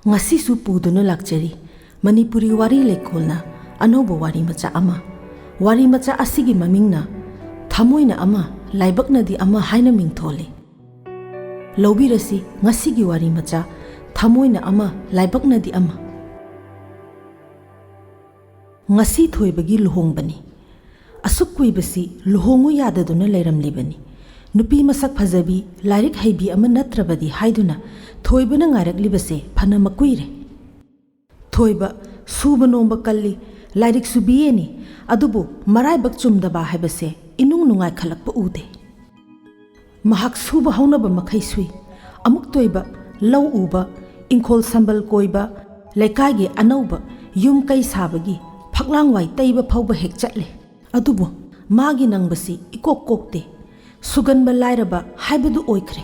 ngasisu puduna lakchari Manipuri wari lekolna anoba wari macha ama wari macha asigi mamingna thamoina ama laibakna di ama haina mingthole lobirasi ngasigi wari macha thamoina ama laibakna di ama ngasi thoibagi luhongbani asuk kuibasi luhongu yadaduna leiramlibani nupi masak phajabi lairik haibi ama natrabadi haiduna thoibana ngaraklibase phana makuire thoiba suba nomba kalli lairik subiyeni adubu maraibak chumdaba haibase inung nungai khalakpa ude mahak suba haunaba makhai sui amuk toiba lau uba ingkhol sambal koiba lekai anauba yum kai sabagi phaklang wai taiba phauba hek chatle adubu magi nangbasi ikok kokte suganba lairaba haibadu oikhre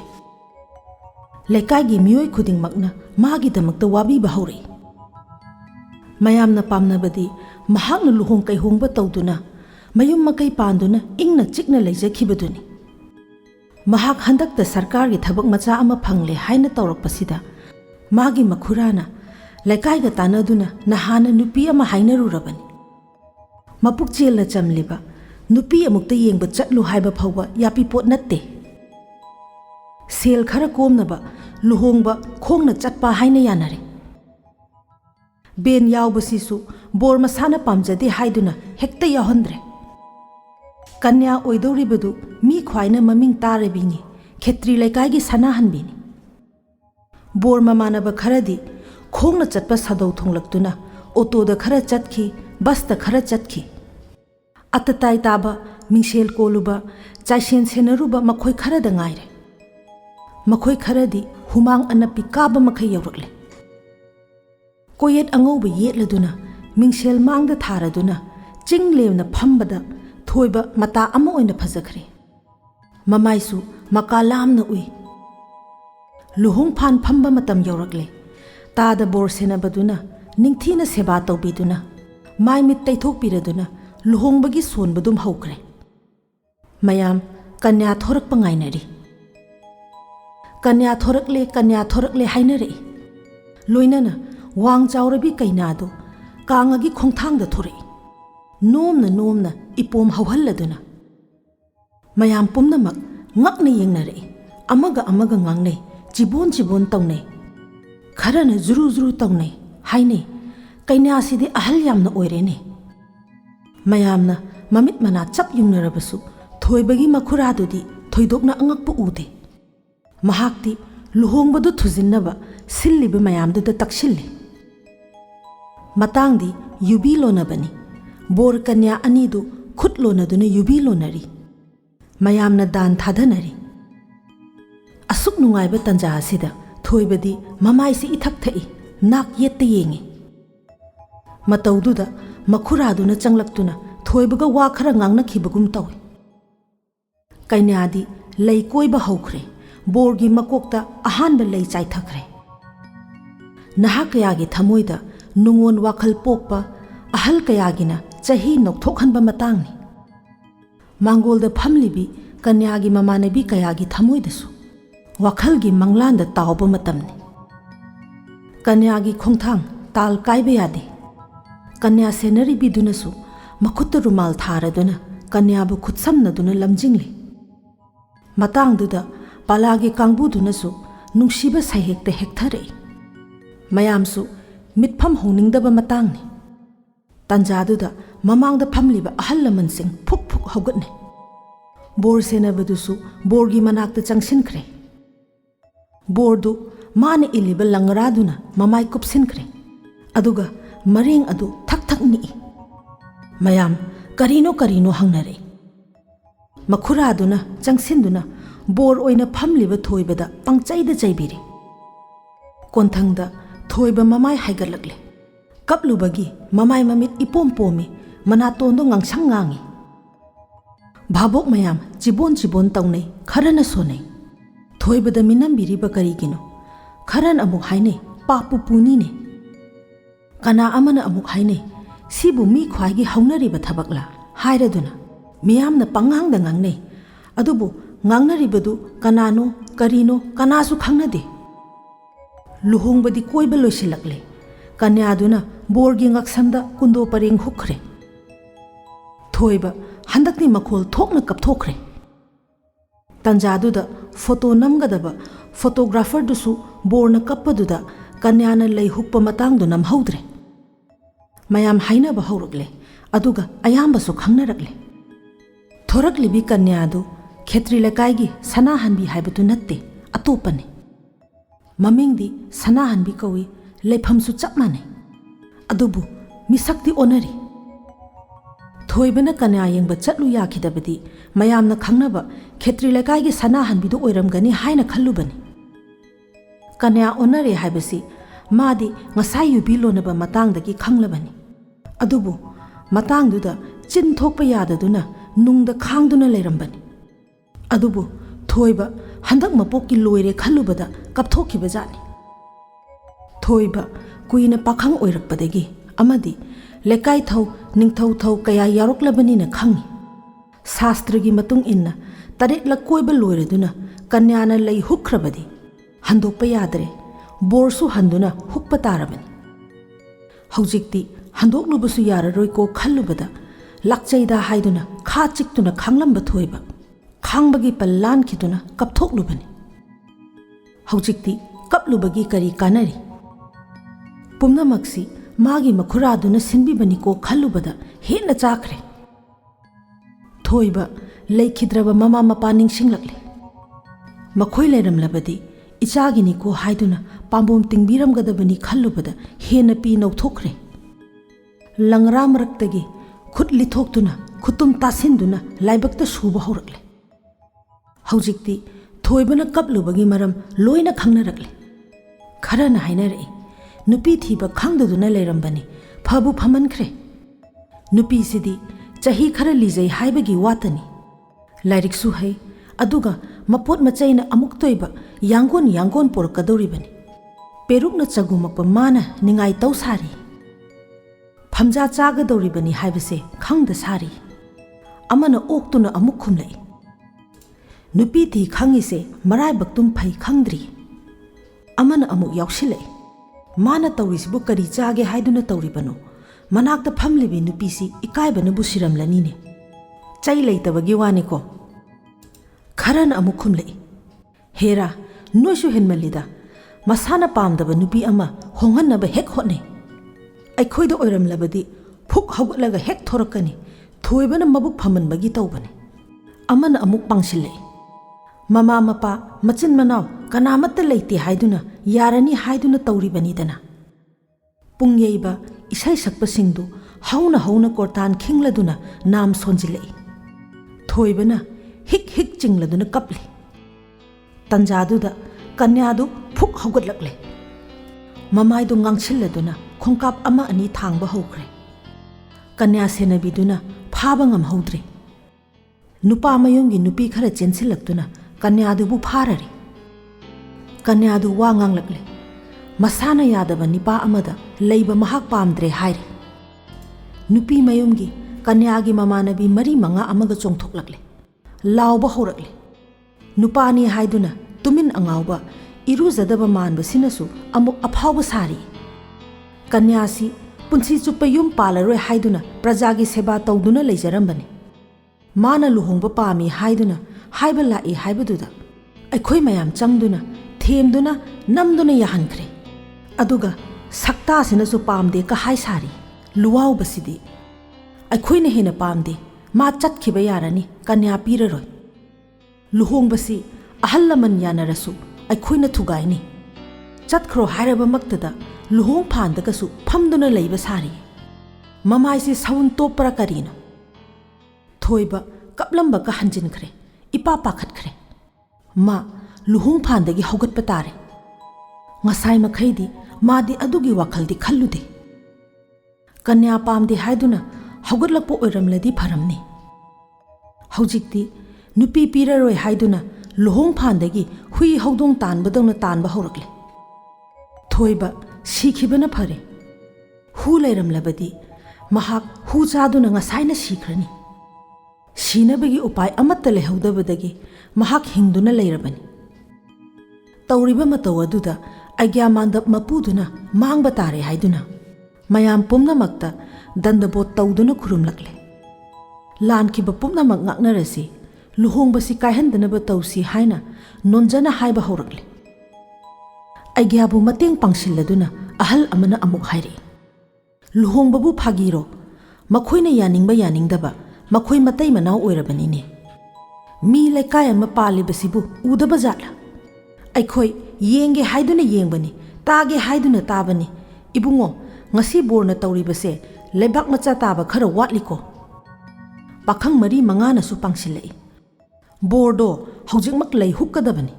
lekai miyoi khuding makna magi damakta wabi bahuri mayamna pamnabadi mahakna luhong kai hongba tawduna mayum makai panduna ingna chikna leijakhibaduni mahak handakta sarkar gi thabak macha ama phangle haina tawrakpasida magi makhurana lekai ga tanaduna nahana nupi ama hainarurabani mapuk chela chamliba nupi amukta yengba chatlu haiba phawba yapi pot natte sel khara komnaba luhongba khongna chatpa haina yanare ben yaubasisu bor masana pamjade haiduna hekta yahondre kanya oidoribadu mi khwaina maming tarebini khetri lekai gi sana hanbini bor mamanaba kharadi khongna chatpa sadau thonglaktuna auto da khara chatkhi bus da khara chatkhi atatai taba mingsel koluba chaisen senaruba makhoi khara da ngaire makhoi kharadi humang anapi kaba makhai yawrakle koyet angauba yetladuna mingsel mangda tharaduna chinglewna phambada thoiba mata ama oina phajakhre mamaisu makalamna ui luhung phan phamba matam yawrakle tada bor senabaduna ningthina seba tawbiduna mai mit taithok piraduna luhongbagi sonbadum haukhre mayam kanya thorak pangainari kanya thorakle hainare loinana wang chawrabi kainado kangagi khongthang da thore nomna ipom hawhalladuna mayam pumnamak ngakna yengnare amaga ngangne jibon taune kharana zuru taune haine kaina sidi ahal yamna oirene mayamna mamit mana chap yungnarabasu thoibagi makhuradudi thoidokna angakpu ude mahakti luhongbadu thujinnaba silliba mayamdu da takshilli matangdi yubi lonabani bor kanya anidu khut lonaduna yubi lonari mayamna dan thadhanari asuk nungaiba tanja asida thoibadi mamaisi ithak thai nak yette yengi mataududa makhuraduna changlaktuna thoibaga wa khara ngangna khibagum tawi kainadi lei koiba haukhre borgi makokta ahanba lei chaithakre naha kayagi thamoida nungon wakhal pokpa ahal kayagina chahi nokthokhanba matangni mangolda phamlibi kanyagi mamanabi kayagi thamoidasu wakhalgi manglanda tawba matamni kanyagi khongthang tal kaiba yade kanya senari bidunasu makhutta rumal tharaduna kanyabu khutsamnaduna lamjingli matangduda palagi kangbudunasu nungsiba sahekta hekthare mayamsu mitpham honingdaba matangni tanjaduda mamangda phamliba ahal lamansing phuk haugatne bor senabadusu borgi manakta changsinkhre bordu mane iliba langraduna mamai kupsinkhre aduga maring adu thak ni mayam karino hangnare makhuraduna changsinduna bor oina phamliba thoibada pangchaida chaibire konthangda thoiba mamai haigalakle kaplubagi mamai mamit ipom pomi manatondo ngangsang ngangi bhabok mayam jibon taunai kharana sonai thoibada minambiriba karigino kharan amuk haine papu puni ne kana amana amuk haine sibu mi khwaigi haunariba thabakla hairaduna miyamna pangangda ngangne adubu ngangnaribadu kanano karino kanasu khangnade लुहोंगबदी कोइबा लोइसिलक्ले कन्यादुना बोरगी ngaksamda कुंदो परेंग हुखरे थोइबा हंदकनी मखोल थोकना कपथोखरे तंजादुदा फोटो नमगदबा फोटोग्राफर दुसु बोरना कप्पदुदा कन्याना लई हुक्पा मतांगदु नमहौद्रे मयाम हाइनबा हौरगले अदुगा अयाम्बसु खंगनरगले थोरकलिबी कन्यादु खेत्री लकाइगी सनाहनबी हाइबतु नत्ते अतोपने ममिंगदी सनाहनबी कौई लेफमसु चप माने अदुबु मिसक्ति ओनरी थोइबना कन्या येंगबा चटलु याखिदबदी मयामना खंगनबा खेत्री लकाइगी सनाहनबीदु ओइरमगनी हाइना खल्लुबनी कन्या ओनरे हाइबसी मादी ngасai युबी लोनबा मतांगदगी खंगलबनी अदुबु मतांगदुदा चिन थोकपा याददुना नुंगदा खांगदुना लेरमबनी अदुबु थोइबा हंदक मपोकी लोइरे खल्लुबदा कपथोखिबजानी थोइबा कुइना पाखंग ओइरकपदगी अमदी लेकाई थौ निंगथौ थौ कया यारोकलबनीना खंगी शास्त्रगी मतुंग इन्ना तरेकला कोइबा लोइरेदुना कन्याना लई हुखरबदी हंदोकपा यादरे बोरसु हंदुना हुक्पा तारबनी हौजिकती हंदोकलुबसु याररोइको खल्लुबदा लाक्चैदा हाइदुना खा चिक्तुना खांगलंबा थोइबा खांगबगी पल्लान खिदुना कपथोकलुबनी हौजिकती कपलुबगी करी कानरी पुमनमक्सी मागी मखुरादुना सिनबिबनीको खल्लुबदा हेन्ना चाखरे थोइबा लेखिद्रबा ममा मपा निंगसिंगलक्ले मखोइ लेरमलबदी इचागिनीको हाइदुना पाम्बोम तिंगबिरमगदबनी खल्लुबदा हेन्ना पी नौथोखरे लंगरा मरक्तगी खुद लिथोक्तुना खुतुम तासिन्दुना लाइबक्ता सुबा हौरकले हौजिकती थोइबना कपलुबगी मरम लोइना खंगनरकले खरना हाइनरई नुपी थीबा खंगदुना लेरमबनी फबु फमनख्रे नुपी सिदी चही खरा लीजै हाइबगी वातनी लाइरिकसु है अदुगा मपोट मचैना अमुक तोइबा यांगोन यांगोन पोरकदौरिबनी पेरुकना चगुमकपा माना निंगाई तौ सारी फमजा चागदौरिबनी हाइबसे खंगदा सारी अमना ओक्तुना अमुक खुमलै नुपी थी खंगिसे मराय बक्तुम फै खंगद्री अमना अमुक यावसिलै माना तौरिसिबु करी चागे हाइदुना तौरिबनो मनाक्ता फमलिबी नुपीसी इकाइबना बुसिरमलनीने चै लैतबगी वानिको खरन अमुक खुमलै हेरा नोइसु हेनमलिदा मसाना पामदबा नुपी अमा होंगन्नबा हेक होने अखोइदा ओइरमलबदी फुक हौगलगा हेक थोरकनी थोइबना मबुक फमनबगी तौबने अमन अमुक पांगसिलै ममा मपा मचिन मनाव कनामत्ता लैते हाइदुना यारनी हाइदुना तौरिबनीदना पुंगयैबा इसै सकपसिंगदु हौना हौना कोरतान खिंगलदुना नाम सोंजिलै थोइबना हिक हिक चिंगलदुना कपले तंजादुदा कन्यादु फुक हौगतलक्ले ममाइदु ngang खोंकाप अमा अनि थांगबा हौख्रे कन्या सेनबीदुना फाबा ngamहौद्रे नुपा मयुंगी नुपी खरा चेंसिलक्तुना कन्यादुबु फाररे कन्यादु वा nganglakle मसाना यादबा निपा अमदा लैबा महाक पामद्रे हाइरे नुपी मयुंगी कन्यागी ममानबी मरी मंगा अमगा चोंगथोकलक्ले लावबा हौरकले नुपानी हाइदुना तुमिन अंगावबा इरुजदबा मानबसिनसु अमुक अफावबा सारी कन्यासी पुंसी चुप्पा युम पालरोय हाइदुना प्रजागी सेवा तौदुना लेजरंबने माना लुहोंबा पामी हाइदुना हाइबा लाई हाइबदुदा अखोइ मयाम चंगदुना थेमदुना नमदुना याहनख्रे अदुगा सक्तासिनसु पामदे का हाइ सारी लुवाउबसिदी अखोइना हेना पामदे मा चटखिबा यारनी कन्या पीररोय लुहोंबसी अहल लमन यानरसु अखोइना थुगाइनी चटख्रो हाइरबा मक्तदा लुहोंग फानदगसु फमदुना लैबा सारी ममाइसे साउन तोपरा करीनो थोइबा कपलंबा का हंजिनख्रे इपा पाखतख्रे मा लुहोंग फानदगी हौगतपा तारे ngасai मखैदी मादी अदुगी वाखलदी खल्लुदे कन्या पामदे हाइदुना हौगतलपो ओइरमलदी फरमनी हौजिकती नुपी पीररोय हाइदुना लुहोंग फानदगी हुई हौदोंग तानबदौना तानबा हौरकले थोइबा सीखिबना फरे हु लेरमलबदी महाक हु चादुना ngसाइना सीखरनी सीनबगी उपाय अमत्ता लेहौदबदगी महाक हिंदुना लेरबनी तौरिबा मतौ अदुदा ꯑꯩꯒ꯭ꯌꯥ ꯃꯥꯟꯗꯞ ꯃꯄꯨꯗꯨꯅ ꯃꯥꯡꯕ ꯇꯥꯔꯦ ꯍꯥꯏꯗꯨꯅ ꯃꯌꯥꯝ ꯄꯨꯝꯅꯃꯛꯇ ꯗꯟꯗꯕꯣꯠ ꯇꯧꯗꯨꯅ ꯈꯨꯔꯨꯝꯂꯛꯂꯦ꯫ ꯂꯥꯟꯈꯤꯕ ꯄꯨꯝꯅꯃꯛ ꯉꯥꯛꯅꯔꯁꯤ, ꯂꯨꯍꯣꯡꯕꯁꯤ ꯀꯥꯏꯍꯟꯗꯅꯕ ꯇꯧꯁꯤ ꯍꯥꯏꯅ ꯅꯣꯟꯖꯅ ꯍꯥꯏꯕ ꯍꯧꯔꯛꯂꯦ꯫ ꯑꯩꯒ꯭ꯌꯥꯕꯨ ꯃꯇꯦꯡ ꯄꯥꯡꯁꯤꯜꯂꯗꯨꯅ ꯑꯍꯜ ꯑꯃꯅ ꯑꯃꯨꯛ ꯍꯥꯏꯔꯛꯏ, ꯂꯨꯍꯣꯡꯕꯕꯨ ꯐꯥꯒꯤꯔꯣ? ꯃꯈꯣꯏꯅ ꯌꯥꯅꯤꯡꯕ ꯌꯥꯅꯤꯡꯗꯕ ꯃꯈꯣꯏ ꯃꯇꯩ ꯃꯅꯥꯎ ꯑꯣꯏꯔꯕꯅꯤꯅꯦ꯫ ꯃꯤ ꯂꯩꯀꯥꯏ ꯑꯃ ꯄꯥꯜꯂꯤꯕꯁꯤꯕꯨ ꯎꯗꯕ ꯖꯥꯠꯂꯥ? ꯑꯩꯈꯣꯏ ꯌꯦꯡꯒꯦ ꯍꯥꯏꯗꯨꯅ ꯌꯦꯡꯕꯅꯤ, ꯇꯥꯒꯦ ꯍꯥꯏꯗꯨꯅ ꯇꯥꯕꯅꯤ꯫ ꯏꯕꯨꯡꯉꯣ, ꯉꯁꯤ ꯕꯣꯔꯅ ꯇꯧꯔꯤꯕꯁꯦ ꯂꯩꯕꯥꯛ ꯃꯆꯥ ꯇꯥꯕ ꯈꯔ ꯋꯥꯠꯂꯤꯀꯣ꯫ ꯄꯥꯈꯪ 4-5ꯅꯁꯨ ꯄꯥꯡꯁꯤꯜꯂꯛꯏ꯫ ꯕꯣꯔꯗꯣ ꯍꯧꯖꯤꯛꯃꯛ ꯂꯩ ꯍꯨꯛꯀꯗꯕꯅꯤ꯫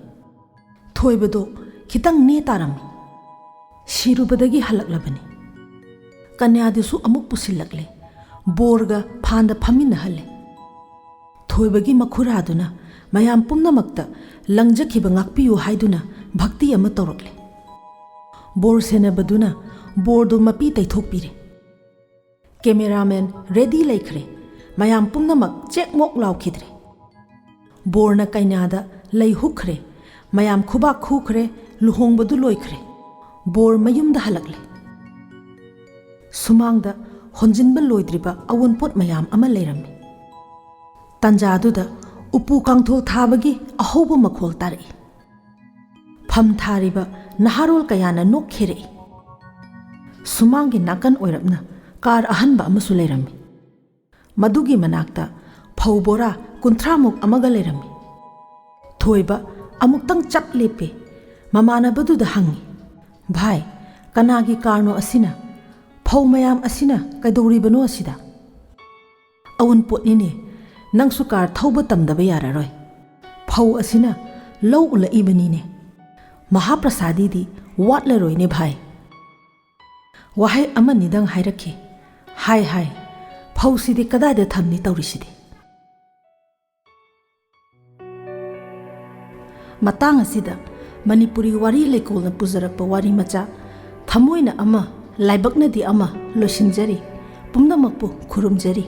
ꯊꯣꯏꯕꯗꯣ ꯈꯤꯇꯪ ꯅꯦ ꯇꯥꯔꯝꯃꯤ, ꯁꯤꯔꯨꯕꯗꯒꯤ ꯍꯜꯂꯛꯂꯕꯅꯤ꯫ ꯀꯟꯌꯥꯗꯨꯁꯨ ꯑꯃꯨꯛ ꯄꯨꯁꯤꯜꯂꯛꯂꯦ, ꯕꯣꯔꯒ ꯐꯥꯟꯗ ꯐꯝꯃꯤꯟꯅꯍꯜꯂꯦ꯫ ꯊꯣꯏꯕꯒꯤ ꯃꯈꯨꯔꯥꯗꯨꯅ ꯃꯌꯥꯝ ꯄꯨꯝꯅꯃꯛꯇ ꯂꯪꯖꯈꯤꯕ ꯉꯥꯛꯄꯤꯌꯨ ꯍꯥꯏꯗꯨꯅ ꯚꯛꯇꯤ ꯑꯃ ꯇꯧꯔꯛꯂꯦ꯫ ꯕꯣꯔ ꯁꯦꯟꯅꯕꯗꯨꯅ ꯕꯣꯔꯗꯨ ꯃꯄꯤ ꯇꯩꯊꯣꯛꯄꯤꯔꯦ꯫ ꯀꯦꯃꯦꯔꯥꯃꯦꯟ ꯔꯦꯗꯤ ꯂꯩꯈ꯭ꯔꯦ꯫ ꯃꯌꯥꯝ ꯄꯨꯝꯅꯃꯛ ꯆꯦꯛꯃꯣꯛ ꯂꯥꯎꯈꯤꯗ꯭ꯔꯦ꯫ ꯕꯣꯔꯅ ꯀꯩꯅꯥꯗ ꯂꯩ ꯍꯨꯛꯈ꯭ꯔꯦ, ꯃꯌꯥꯝ ꯈꯨꯕꯥꯛ ꯈꯨꯈ꯭ꯔꯦ, ꯂꯨꯍꯣꯡꯕꯗꯨ ꯂꯣꯏꯈ꯭ꯔꯦ꯫ ꯕꯣꯔ ꯃꯌꯨꯝꯗ ꯍꯜꯂꯛꯂꯦ꯫ ꯁꯨꯃꯥꯡꯗ ꯍꯣꯟꯖꯤꯟꯕ ꯂꯣꯏꯗ꯭ꯔꯤꯕ ꯑꯋꯨꯟꯄꯣꯠ ꯃꯌꯥꯝ ꯑꯃ ꯂꯩꯔꯝꯃꯤ꯫ ꯇꯟꯖꯥꯗꯨꯗ ꯎꯄꯨ ꯀꯥꯡꯊꯣꯜ ꯊꯥꯕꯒꯤ ꯑꯍꯧꯕ ꯃꯈꯣꯜ ꯇꯥꯔꯛꯏ꯫ ꯐꯝ ꯊꯥꯔꯤꯕ ꯅꯍꯥꯔꯣꯜ ꯀꯌꯥꯅ ꯅꯣꯛꯈꯤꯔꯛꯏ꯫ ꯁꯨꯃꯥꯡꯒꯤ ꯅꯥꯀꯟ ꯑꯣꯏꯔꯞꯅ ꯀꯥꯔ ꯑꯍꯟꯕ ꯑꯃꯁꯨ ꯂꯩꯔꯝꯃꯤ꯫ ꯃꯗꯨꯒꯤ ꯃꯅꯥꯛꯇ ꯐꯧ ꯕꯣꯔꯥ 30ꯃꯨꯛ ꯑꯃꯒ ꯂꯩꯔꯝꯃꯤ꯫ ꯊꯣꯏꯕ ꯑꯃꯨꯛꯇꯪ ꯆꯞ ꯂꯦꯞꯄꯤ꯫ ꯃꯃꯥꯟꯅꯕꯗꯨꯗ ꯍꯪꯉꯤ, ꯚꯥꯏ, ꯀꯅꯥꯒꯤ ꯀꯥꯔꯅꯣ ꯑꯁꯤꯅ? ꯐꯧ ꯃꯌꯥꯝ ꯑꯁꯤꯅ ꯀꯩꯗꯧꯔꯤꯕꯅꯣ ꯑꯁꯤꯗ? ꯑꯋꯨꯟꯄꯣꯠꯅꯤꯅꯦ, ꯅꯪꯁꯨ ꯀꯥꯔ ꯊꯧꯕ ꯇꯝꯗꯕ ꯌꯥꯔꯔꯣꯏ꯫ ꯐꯧ ꯑꯁꯤꯅ ꯂꯧ ꯎꯠꯂꯛꯏꯕꯅꯤꯅꯦ꯫ ꯃꯍꯥꯄ꯭ꯔꯁꯥꯗꯤꯗꯤ ꯋꯥꯠꯂꯔꯣꯏꯅꯦ ꯚꯥꯏ꯫ ꯋꯥꯍꯩ ꯑꯃꯅꯤꯗꯪ ꯍꯥꯏꯔꯛꯈꯤ꯫ ꯍꯥꯏ, ꯐꯧꯁꯤꯗꯤ ꯀꯗꯥꯏꯗ ꯊꯝꯅꯤ ꯇꯧꯔꯤꯁꯤꯗꯤ? ꯃꯇꯥꯡ ꯑꯁꯤꯗ ꯃꯅꯤꯄꯨꯔꯤ ꯋꯥꯔꯤ ꯂꯩꯀꯣꯜꯅ ꯄꯨꯖꯔꯛꯄ ꯋꯥꯔꯤ ꯃꯆꯥ ꯊꯃꯣꯏꯅ ꯑꯃ, ꯂꯥꯏꯕꯛꯅꯗꯤ ꯑꯃ ꯂꯣꯏꯁꯤꯟꯖꯔꯤ꯫ ꯄꯨꯝꯅꯃꯛꯄꯨ ꯈꯨꯔꯨꯝꯖꯔꯤ꯫